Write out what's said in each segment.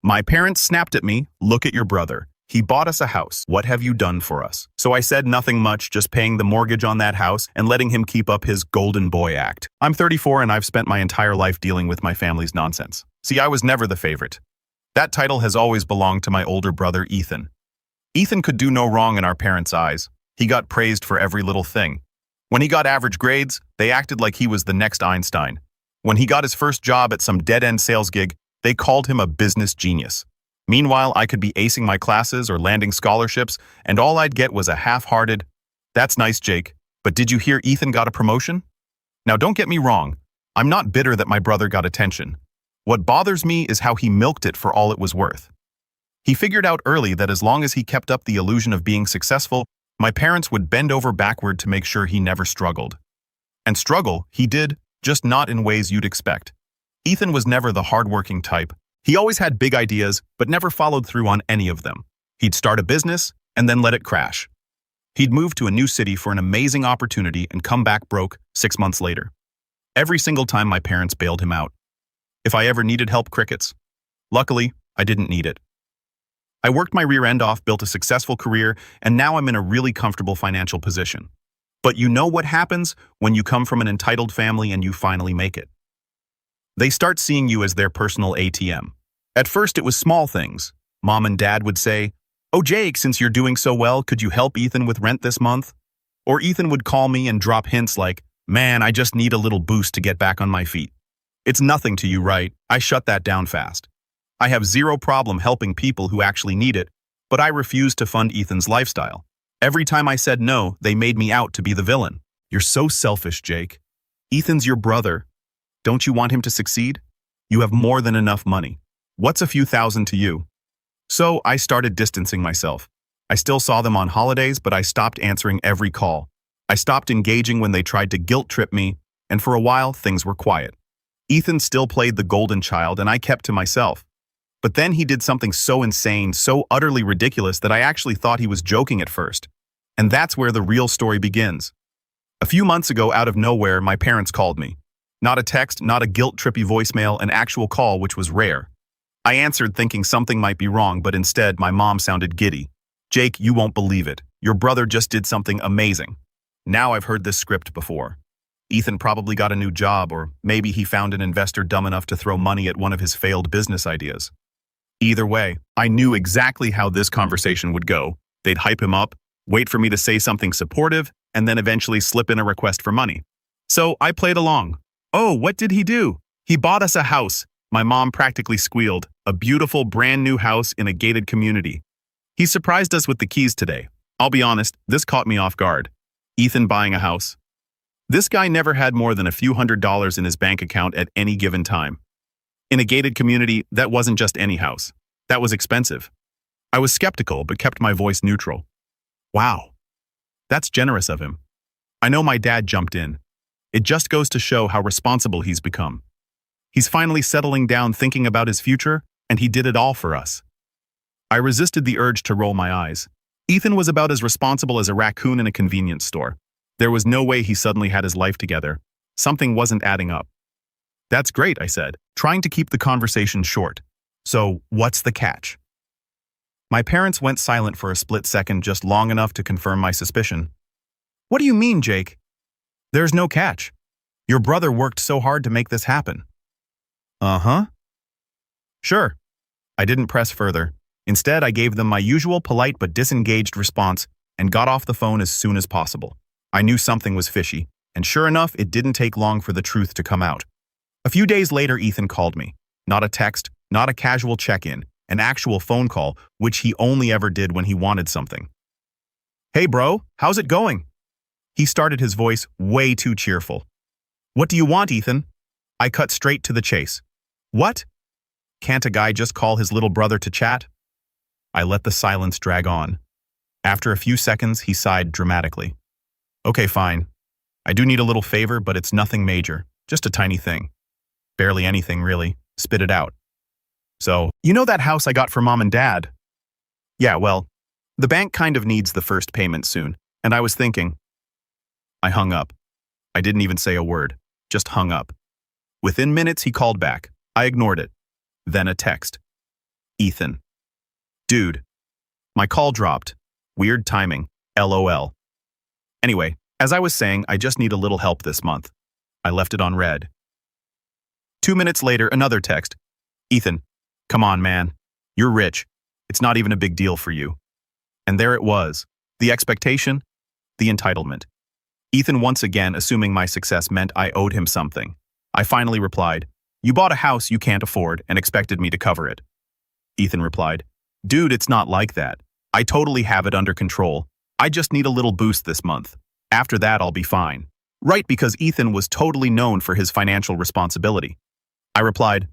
My parents snapped at me, "Look at your brother. He bought us a house. What have you done for us?" So I said nothing much, just paying the mortgage on that house and letting him keep up his golden boy act. I'm 34 and I've spent my entire life dealing with my family's nonsense. See, I was never the favorite. That title has always belonged to my older brother, Ethan. Ethan could do no wrong in our parents' eyes. He got praised for every little thing. When he got average grades, they acted like he was the next Einstein. When he got his first job at some dead-end sales gig, they called him a business genius. Meanwhile, I could be acing my classes or landing scholarships, and all I'd get was a half-hearted, "That's nice, Jake, but did you hear Ethan got a promotion?" Now, don't get me wrong. I'm not bitter that my brother got attention. What bothers me is how he milked it for all it was worth. He figured out early that as long as he kept up the illusion of being successful, my parents would bend over backward to make sure he never struggled. And struggle, he did, just not in ways you'd expect. Ethan was never the hardworking type. He always had big ideas, but never followed through on any of them. He'd start a business and then let it crash. He'd move to a new city for an amazing opportunity and come back broke 6 months later. Every single time my parents bailed him out. If I ever needed help, crickets. Luckily, I didn't need it. I worked my rear end off, built a successful career, and now I'm in a really comfortable financial position. But you know what happens when you come from an entitled family and you finally make it? They start seeing you as their personal ATM. At first, it was small things. Mom and Dad would say, "Oh, Jake, since you're doing so well, could you help Ethan with rent this month?" Or Ethan would call me and drop hints like, "Man, I just need a little boost to get back on my feet." It's nothing to you, right? I shut that down fast. I have zero problem helping people who actually need it, but I refuse to fund Ethan's lifestyle. Every time I said no, they made me out to be the villain. "You're so selfish, Jake. Ethan's your brother. Don't you want him to succeed? You have more than enough money. What's a few thousand to you?" So I started distancing myself. I still saw them on holidays, but I stopped answering every call. I stopped engaging when they tried to guilt trip me, and for a while, things were quiet. Ethan still played the golden child, and I kept to myself. But then he did something so insane, so utterly ridiculous that I actually thought he was joking at first. And that's where the real story begins. A few months ago, out of nowhere, my parents called me. Not a text, not a guilt-trippy voicemail, an actual call, which was rare. I answered thinking something might be wrong, but instead my mom sounded giddy. "Jake, you won't believe it. Your brother just did something amazing." Now I've heard this script before. Ethan probably got a new job, or maybe he found an investor dumb enough to throw money at one of his failed business ideas. Either way, I knew exactly how this conversation would go. They'd hype him up, wait for me to say something supportive, and then eventually slip in a request for money. So I played along. "Oh, what did he do? He bought us a house." My mom practically squealed. "A beautiful, brand new house in a gated community. He surprised us with the keys today." I'll be honest, this caught me off guard. Ethan buying a house. This guy never had more than a few $100s in his bank account at any given time. In a gated community, that wasn't just any house. That was expensive. I was skeptical, but kept my voice neutral. Wow. That's generous of him. I know my dad jumped in. It just goes to show how responsible he's become. He's finally settling down, thinking about his future, and he did it all for us. I resisted the urge to roll my eyes. Ethan was about as responsible as a raccoon in a convenience store. There was no way he suddenly had his life together. Something wasn't adding up. "That's great," I said, trying to keep the conversation short. "So, what's the catch?" My parents went silent for a split second, just long enough to confirm my suspicion. "What do you mean, Jake?" "There's no catch. Your brother worked so hard to make this happen." "Uh-huh." "Sure." I didn't press further. Instead, I gave them my usual polite but disengaged response and got off the phone as soon as possible. I knew something was fishy, and sure enough, it didn't take long for the truth to come out. A few days later, Ethan called me. Not a text, not a casual check-in, an actual phone call, which he only ever did when he wanted something. "Hey bro, how's it going?" He started his voice way too cheerful. "What do you want, Ethan?" I cut straight to the chase. "What? Can't a guy just call his little brother to chat?" I let the silence drag on. After a few seconds, he sighed dramatically. "Okay, fine. I do need a little favor, but it's nothing major. Just a tiny thing. Barely anything, really. Spit it out." "So, you know that house I got for Mom and Dad?" "Yeah, well, the bank kind of needs the first payment soon, and I was thinking." I hung up. I didn't even say a word, just hung up. Within minutes, he called back. I ignored it. Then a text. Ethan. Dude. My call dropped. Weird timing. LOL. Anyway, as I was saying, I just need a little help this month. I left it on read. 2 minutes later, another text. Ethan, come on, man. You're rich. It's not even a big deal for you. And there it was. The expectation, the entitlement. Ethan once again assuming my success meant I owed him something. I finally replied, you bought a house you can't afford and expected me to cover it. Ethan replied, dude, it's not like that. I totally have it under control. I just need a little boost this month. After that, I'll be fine. Right, because Ethan was totally known for his financial responsibility. I replied,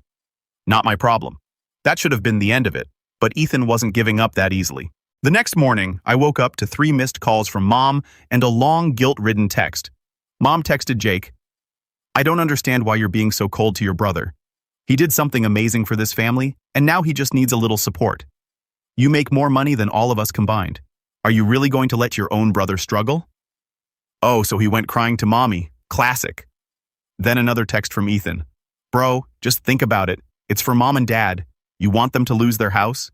not my problem. That should have been the end of it, but Ethan wasn't giving up that easily. The next morning, I woke up to 3 missed calls from Mom and a long, guilt-ridden text. Mom texted Jake, I don't understand why you're being so cold to your brother. He did something amazing for this family, and now he just needs a little support. You make more money than all of us combined. Are you really going to let your own brother struggle? Oh, so he went crying to Mommy. Classic. Then another text from Ethan. Bro, just think about it. It's for Mom and Dad. You want them to lose their house?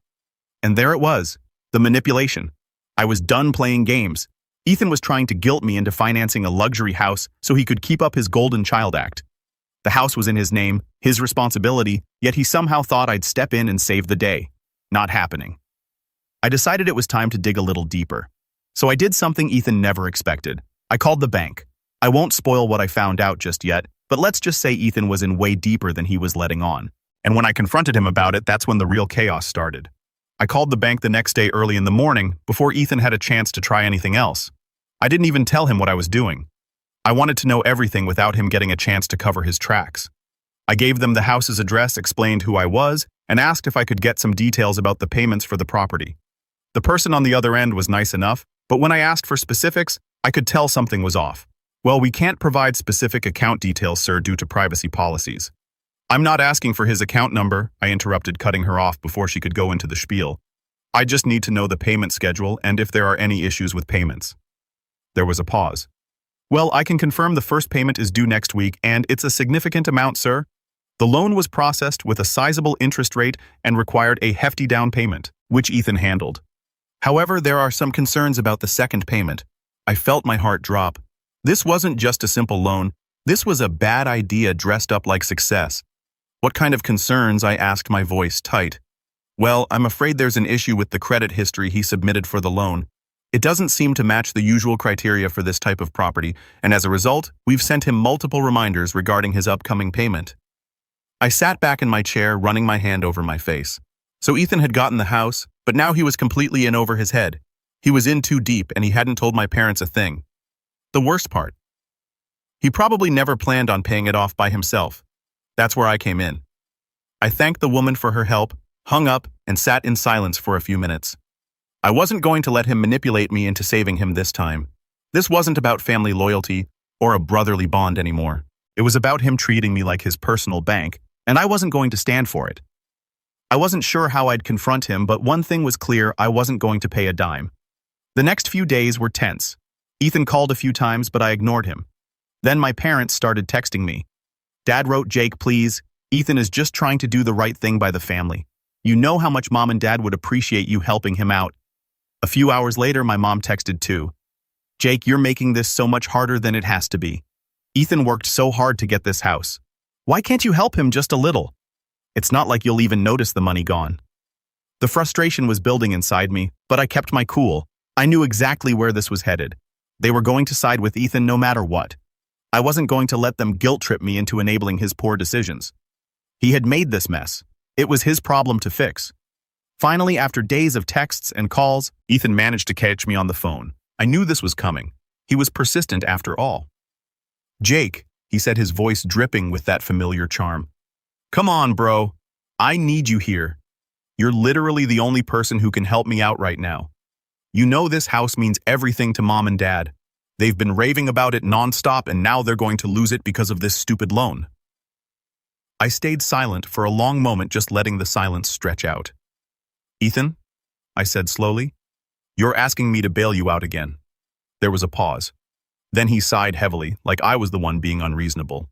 And there it was. The manipulation. I was done playing games. Ethan was trying to guilt me into financing a luxury house so he could keep up his golden child act. The house was in his name, his responsibility, yet he somehow thought I'd step in and save the day. Not happening. I decided it was time to dig a little deeper. So I did something Ethan never expected. I called the bank. I won't spoil what I found out just yet, but let's just say Ethan was in way deeper than he was letting on. And when I confronted him about it, that's when the real chaos started. I called the bank the next day early in the morning, before Ethan had a chance to try anything else. I didn't even tell him what I was doing. I wanted to know everything without him getting a chance to cover his tracks. I gave them the house's address, explained who I was, and asked if I could get some details about the payments for the property. The person on the other end was nice enough, but when I asked for specifics, I could tell something was off. Well, we can't provide specific account details, sir, due to privacy policies. I'm not asking for his account number, I interrupted, cutting her off before she could go into the spiel. I just need to know the payment schedule and if there are any issues with payments. There was a pause. Well, I can confirm the first payment is due next week, and it's a significant amount, sir. The loan was processed with a sizable interest rate and required a hefty down payment, which Ethan handled. However, there are some concerns about the second payment. I felt my heart drop. This wasn't just a simple loan. This was a bad idea dressed up like success. What kind of concerns? I asked, my voice tight. Well, I'm afraid there's an issue with the credit history he submitted for the loan. It doesn't seem to match the usual criteria for this type of property, and as a result, we've sent him multiple reminders regarding his upcoming payment. I sat back in my chair, running my hand over my face. So Ethan had gotten the house, but now he was completely in over his head. He was in too deep, and he hadn't told my parents a thing. The worst part. He probably never planned on paying it off by himself. That's where I came in. I thanked the woman for her help, hung up, and sat in silence for a few minutes. I wasn't going to let him manipulate me into saving him this time. This wasn't about family loyalty or a brotherly bond anymore. It was about him treating me like his personal bank, and I wasn't going to stand for it. I wasn't sure how I'd confront him, but one thing was clear: I wasn't going to pay a dime. The next few days were tense. Ethan called a few times, but I ignored him. Then my parents started texting me. Dad wrote, Jake, please. Ethan is just trying to do the right thing by the family. You know how much Mom and Dad would appreciate you helping him out. A few hours later, my mom texted too. Jake, you're making this so much harder than it has to be. Ethan worked so hard to get this house. Why can't you help him just a little? It's not like you'll even notice the money gone. The frustration was building inside me, but I kept my cool. I knew exactly where this was headed. They were going to side with Ethan no matter what. I wasn't going to let them guilt-trip me into enabling his poor decisions. He had made this mess. It was his problem to fix. Finally, after days of texts and calls, Ethan managed to catch me on the phone. I knew this was coming. He was persistent after all. Jake, he said, his voice dripping with that familiar charm. Come on, bro. I need you here. You're literally the only person who can help me out right now. You know this house means everything to Mom and Dad. They've been raving about it nonstop, and now they're going to lose it because of this stupid loan. I stayed silent for a long moment, just letting the silence stretch out. Ethan, I said slowly, you're asking me to bail you out again. There was a pause. Then he sighed heavily, like I was the one being unreasonable.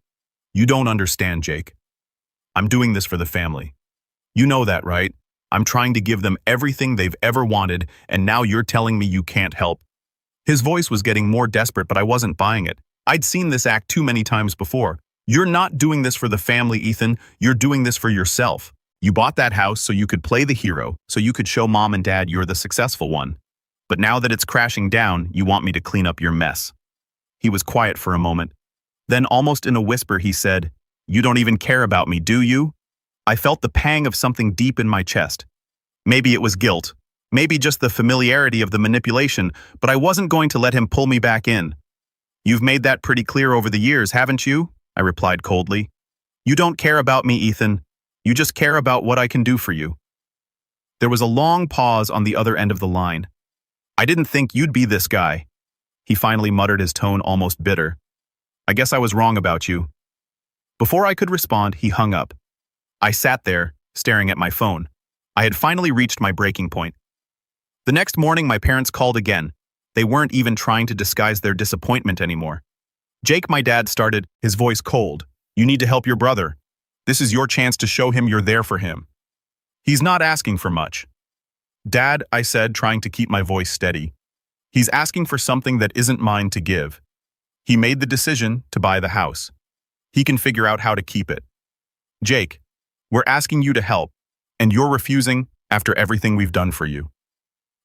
You don't understand, Jake. I'm doing this for the family. You know that, right? I'm trying to give them everything they've ever wanted, and now you're telling me you can't help. His voice was getting more desperate, but I wasn't buying it. I'd seen this act too many times before. You're not doing this for the family, Ethan. You're doing this for yourself. You bought that house so you could play the hero, so you could show mom and dad you're the successful one. But now that it's crashing down, you want me to clean up your mess. He was quiet for a moment. Then, almost in a whisper, he said, "You don't even care about me, do you?" I felt the pang of something deep in my chest. Maybe it was guilt. Maybe just the familiarity of the manipulation, but I wasn't going to let him pull me back in. "You've made that pretty clear over the years, haven't you?" I replied coldly. "You don't care about me, Ethan. You just care about what I can do for you." There was a long pause on the other end of the line. "I didn't think you'd be this guy." He finally muttered, his tone almost bitter. "I guess I was wrong about you." Before I could respond, he hung up. I sat there, staring at my phone. I had finally reached my breaking point. The next morning, my parents called again. They weren't even trying to disguise their disappointment anymore. "Jake," my dad started, his voice cold. "You need to help your brother. This is your chance to show him you're there for him. He's not asking for much." "Dad," I said, trying to keep my voice steady. "He's asking for something that isn't mine to give. He made the decision to buy the house. He can figure out how to keep it. Jake, we're asking you to help, and you're refusing after everything we've done for you."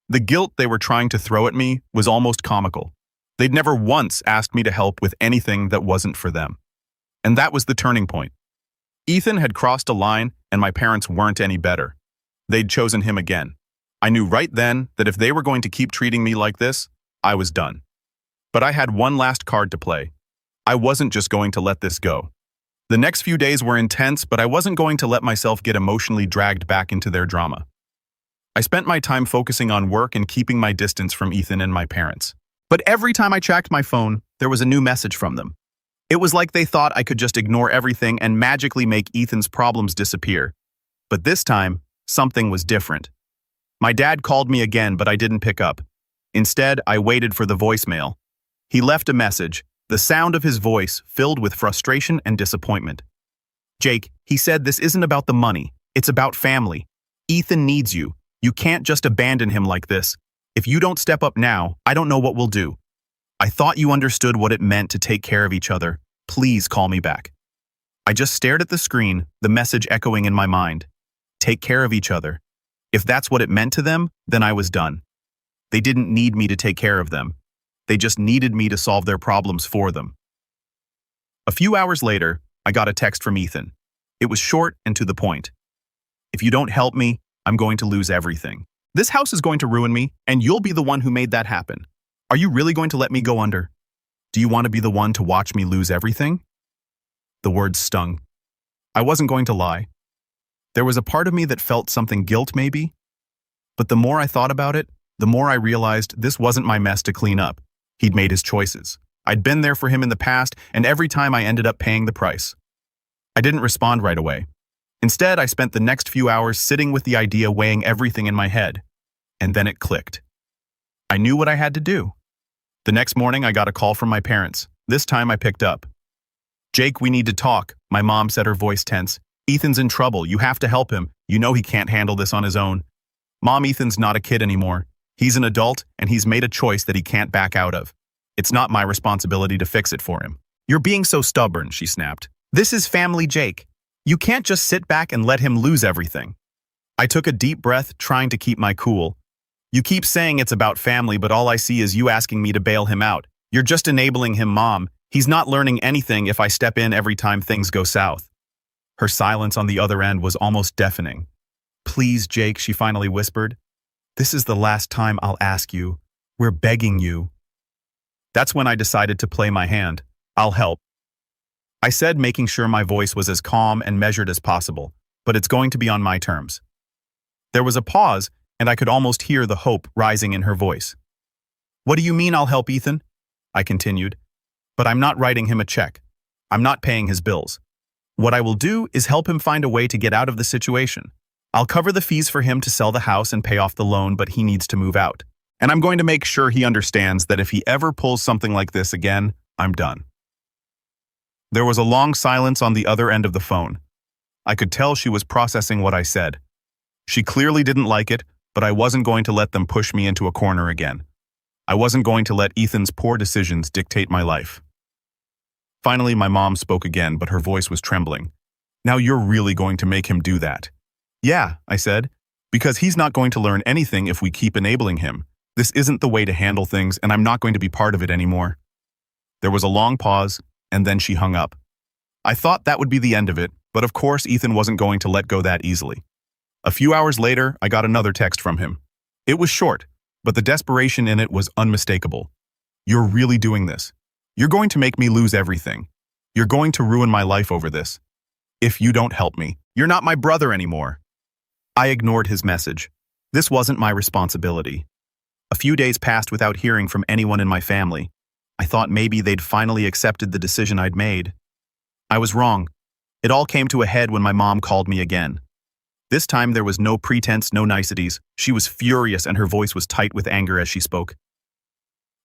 The guilt they were trying to throw at me was almost comical. They'd never once asked me to help with anything that wasn't for them. And that was the turning point. Ethan had crossed a line, and my parents weren't any better. They'd chosen him again. I knew right then that if they were going to keep treating me like this, I was done. But I had one last card to play. I wasn't just going to let this go. The next few days were intense, but I wasn't going to let myself get emotionally dragged back into their drama. I spent my time focusing on work and keeping my distance from Ethan and my parents. But every time I checked my phone, there was a new message from them. It was like they thought I could just ignore everything and magically make Ethan's problems disappear. But this time, something was different. My dad called me again, but I didn't pick up. Instead, I waited for the voicemail. He left a message, the sound of his voice filled with frustration and disappointment. "Jake," he said, "this isn't about the money. It's about family. Ethan needs you. You can't just abandon him like this. If you don't step up now, I don't know what we'll do. I thought you understood what it meant to take care of each other. Please call me back." I just stared at the screen, the message echoing in my mind. Take care of each other. If that's what it meant to them, then I was done. They didn't need me to take care of them. They just needed me to solve their problems for them. A few hours later, I got a text from Ethan. It was short and to the point. "If you don't help me, I'm going to lose everything. This house is going to ruin me, and you'll be the one who made that happen. Are you really going to let me go under? Do you want to be the one to watch me lose everything?" The words stung. I wasn't going to lie. There was a part of me that felt something, guilt maybe. But the more I thought about it, the more I realized this wasn't my mess to clean up. He'd made his choices. I'd been there for him in the past, and every time I ended up paying the price. I didn't respond right away. Instead, I spent the next few hours sitting with the idea, weighing everything in my head. And then it clicked. I knew what I had to do. The next morning, I got a call from my parents. This time I picked up. "Jake, we need to talk," my mom said, her voice tense. "Ethan's in trouble. You have to help him. You know he can't handle this on his own." "Mom, Ethan's not a kid anymore. He's an adult, and he's made a choice that he can't back out of. It's not my responsibility to fix it for him." "You're being so stubborn," she snapped. "This is family, Jake. You can't just sit back and let him lose everything." I took a deep breath, trying to keep my cool. "You keep saying it's about family, but all I see is you asking me to bail him out. You're just enabling him, Mom. He's not learning anything if I step in every time things go south." Her silence on the other end was almost deafening. "Please, Jake," she finally whispered. "This is the last time I'll ask you. We're begging you." That's when I decided to play my hand. "I'll help," I said, making sure my voice was as calm and measured as possible, "but it's going to be on my terms." There was a pause, and I could almost hear the hope rising in her voice. "What do you mean I'll help, Ethan?" I continued. "But I'm not writing him a check. I'm not paying his bills. What I will do is help him find a way to get out of the situation. I'll cover the fees for him to sell the house and pay off the loan, but he needs to move out. And I'm going to make sure he understands that if he ever pulls something like this again, I'm done." There was a long silence on the other end of the phone. I could tell she was processing what I said. She clearly didn't like it, but I wasn't going to let them push me into a corner again. I wasn't going to let Ethan's poor decisions dictate my life. Finally, my mom spoke again, but her voice was trembling. Now you're really going to make him do that? Yeah, I said, because he's not going to learn anything if we keep enabling him. This isn't the way to handle things, and I'm not going to be part of it anymore. There was a long pause, and then she hung up. I thought that would be the end of it, but of course Ethan wasn't going to let go that easily. A few hours later, I got another text from him. It was short, but the desperation in it was unmistakable. You're really doing this. You're going to make me lose everything. You're going to ruin my life over this. If you don't help me, you're not my brother anymore. I ignored his message. This wasn't my responsibility. A few days passed without hearing from anyone in my family. I thought maybe they'd finally accepted the decision I'd made. I was wrong. It all came to a head when my mom called me again. This time there was no pretense, no niceties. She was furious and her voice was tight with anger as she spoke.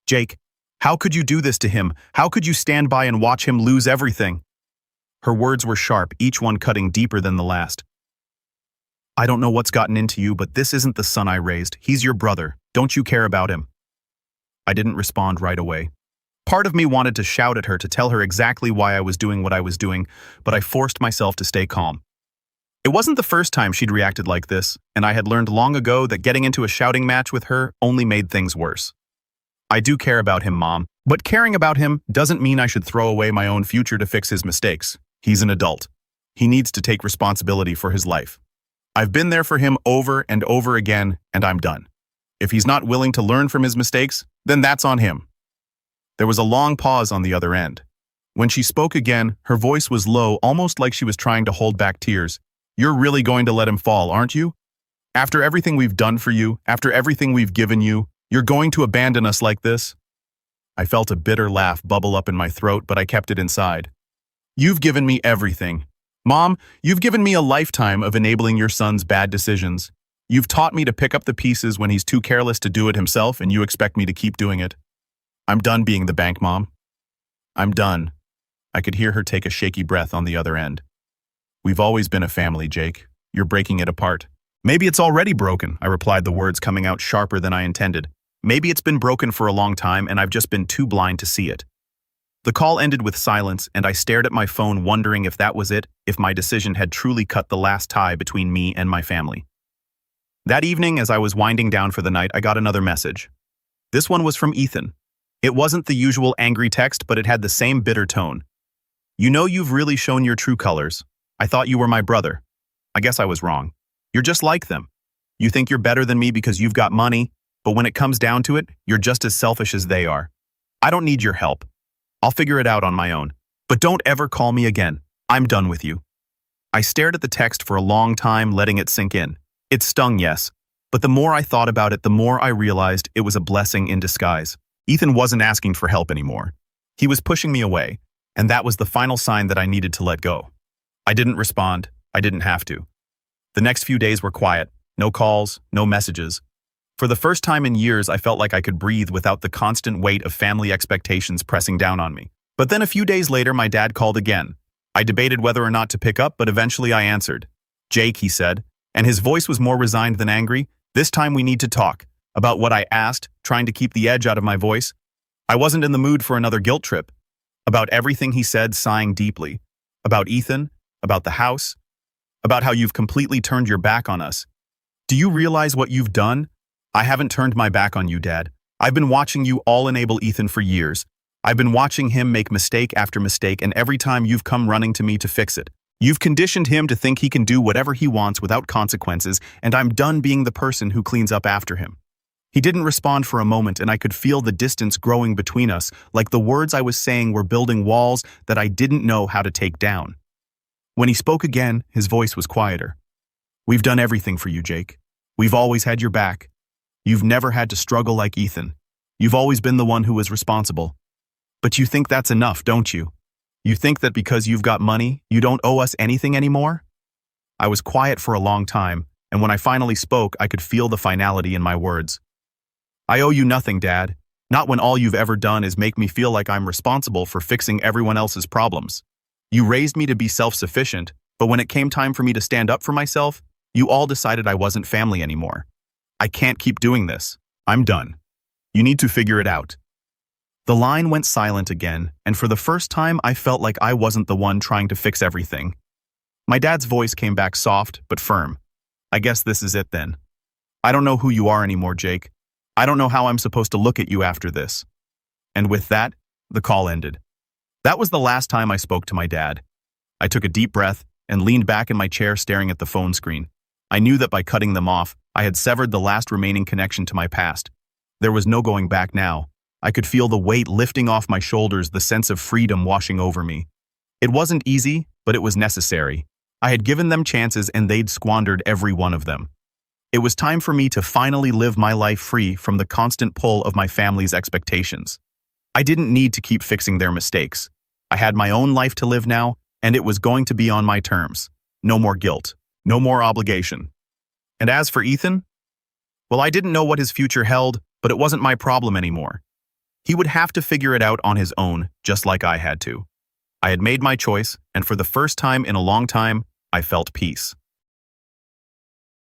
Jake, how could you do this to him? How could you stand by and watch him lose everything? Her words were sharp, each one cutting deeper than the last. I don't know what's gotten into you, but this isn't the son I raised. He's your brother. Don't you care about him? I didn't respond right away. Part of me wanted to shout at her to tell her exactly why I was doing what I was doing, but I forced myself to stay calm. It wasn't the first time she'd reacted like this, and I had learned long ago that getting into a shouting match with her only made things worse. I do care about him, Mom, but caring about him doesn't mean I should throw away my own future to fix his mistakes. He's an adult. He needs to take responsibility for his life. I've been there for him over and over again, and I'm done. If he's not willing to learn from his mistakes, then that's on him. There was a long pause on the other end. When she spoke again, her voice was low, almost like she was trying to hold back tears. You're really going to let him fall, aren't you? After everything we've done for you, after everything we've given you, you're going to abandon us like this? I felt a bitter laugh bubble up in my throat, but I kept it inside. You've given me everything. Mom, you've given me a lifetime of enabling your son's bad decisions. You've taught me to pick up the pieces when he's too careless to do it himself, and you expect me to keep doing it. I'm done being the bank, Mom. I'm done. I could hear her take a shaky breath on the other end. We've always been a family, Jake. You're breaking it apart. Maybe it's already broken, I replied, the words coming out sharper than I intended. Maybe it's been broken for a long time and I've just been too blind to see it. The call ended with silence, and I stared at my phone wondering if that was it, if my decision had truly cut the last tie between me and my family. That evening, as I was winding down for the night, I got another message. This one was from Ethan. It wasn't the usual angry text, but it had the same bitter tone. You know, you've really shown your true colors. I thought you were my brother. I guess I was wrong. You're just like them. You think you're better than me because you've got money, but when it comes down to it, you're just as selfish as they are. I don't need your help. I'll figure it out on my own. But don't ever call me again. I'm done with you. I stared at the text for a long time, letting it sink in. It stung, yes, but the more I thought about it, the more I realized it was a blessing in disguise. Ethan wasn't asking for help anymore. He was pushing me away, and that was the final sign that I needed to let go. I didn't respond. I didn't have to. The next few days were quiet. No calls, no messages. For the first time in years, I felt like I could breathe without the constant weight of family expectations pressing down on me. But then a few days later, my dad called again. I debated whether or not to pick up, but eventually I answered. Jake, he said, and his voice was more resigned than angry. This time we need to talk. About what I asked, trying to keep the edge out of my voice. I wasn't in the mood for another guilt trip. About everything he said, sighing deeply. About Ethan, about the house, about how you've completely turned your back on us. Do you realize what you've done? I haven't turned my back on you, Dad. I've been watching you all enable Ethan for years. I've been watching him make mistake after mistake, and every time you've come running to me to fix it. You've conditioned him to think he can do whatever he wants without consequences, and I'm done being the person who cleans up after him. He didn't respond for a moment, and I could feel the distance growing between us, like the words I was saying were building walls that I didn't know how to take down. When he spoke again, his voice was quieter. We've done everything for you, Jake. We've always had your back. You've never had to struggle like Ethan. You've always been the one who was responsible. But you think that's enough, don't you? You think that because you've got money, you don't owe us anything anymore? I was quiet for a long time, and when I finally spoke, I could feel the finality in my words. I owe you nothing, Dad. Not when all you've ever done is make me feel like I'm responsible for fixing everyone else's problems. You raised me to be self-sufficient, but when it came time for me to stand up for myself, You all decided I wasn't family anymore. I can't keep doing this. I'm done. You need to figure it out. The line went silent again, and for the first time I felt like I wasn't the one trying to fix everything. My dad's voice came back soft but firm. I guess this is it then. I don't know who you are anymore, Jake. I don't know how I'm supposed to look at you after this. And with that, the call ended. That was the last time I spoke to my dad. I took a deep breath and leaned back in my chair staring at the phone screen. I knew that by cutting them off, I had severed the last remaining connection to my past. There was no going back now. I could feel the weight lifting off my shoulders, the sense of freedom washing over me. It wasn't easy, but it was necessary. I had given them chances and they'd squandered every one of them. It was time for me to finally live my life free from the constant pull of my family's expectations. I didn't need to keep fixing their mistakes. I had my own life to live now, and it was going to be on my terms. No more guilt. No more obligation. And as for Ethan, well, I didn't know what his future held, but it wasn't my problem anymore. He would have to figure it out on his own, just like I had to. I had made my choice, and for the first time in a long time, I felt peace.